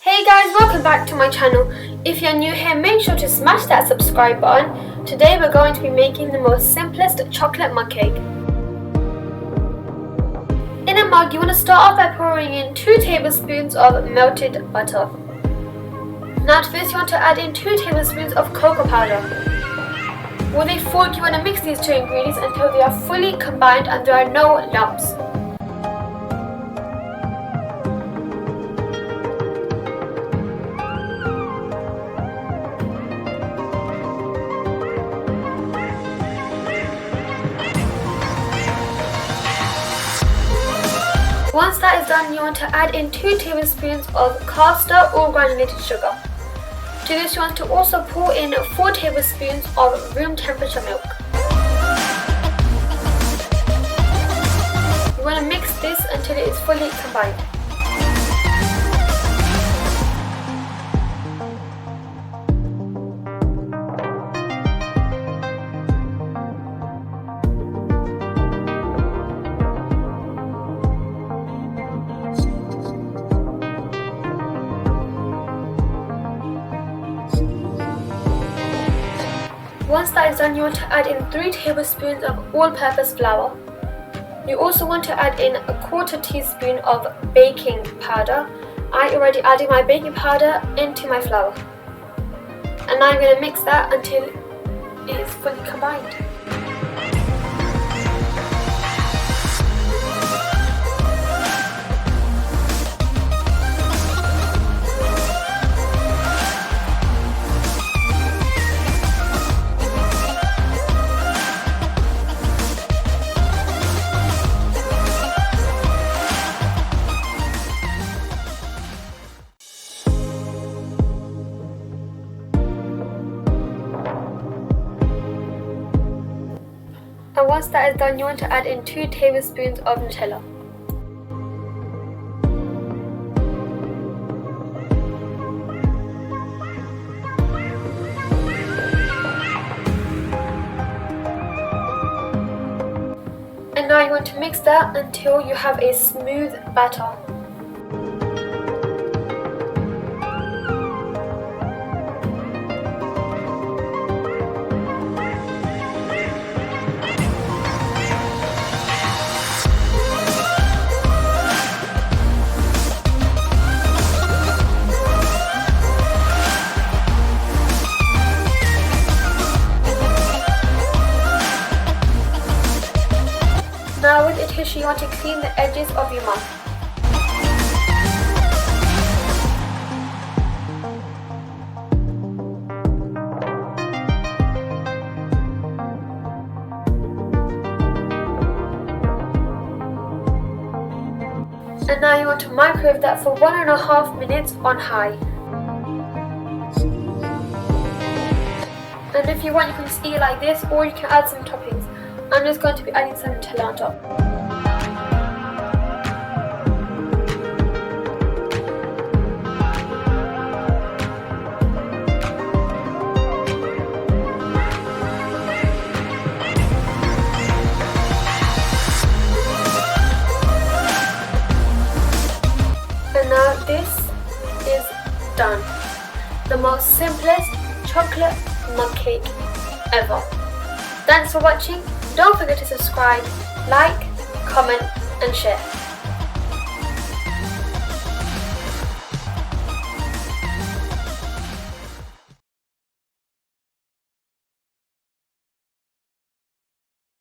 Hey guys, welcome back to my channel. If you're new here, make sure to smash that subscribe button. Today we're going to be making the most simplest chocolate mug cake. In a mug, you want to start off by pouring in 2 tablespoons of melted butter. Now to this you want to add in 2 tablespoons of cocoa powder. With a fork you want to mix these 2 ingredients until they are fully combined and there are no lumps. Once that is done, you want to add in 2 tablespoons of caster or granulated sugar. To this you want to also pour in 4 tablespoons of room temperature milk. You want to mix this until it is fully combined. Once that is done, you want to add in 3 tablespoons of all-purpose flour. You also want to add in a 1/4 teaspoon of baking powder. I already added my baking powder into my flour. And now I'm going to mix that until it is fully combined. And once that is done, you want to add in 2 tablespoons of Nutella. And now you want to mix that until you have a smooth batter. Now with a tissue you want to clean the edges of your mug. And now you want to microwave that for 1.5 minutes on high. And if you want, you can just eat it like this, or you can add some toppings. I'm just going to be adding some Nutella on top. And now this is done. The most simplest chocolate mug cake ever. Thanks for watching. Don't forget to subscribe, like, comment and share.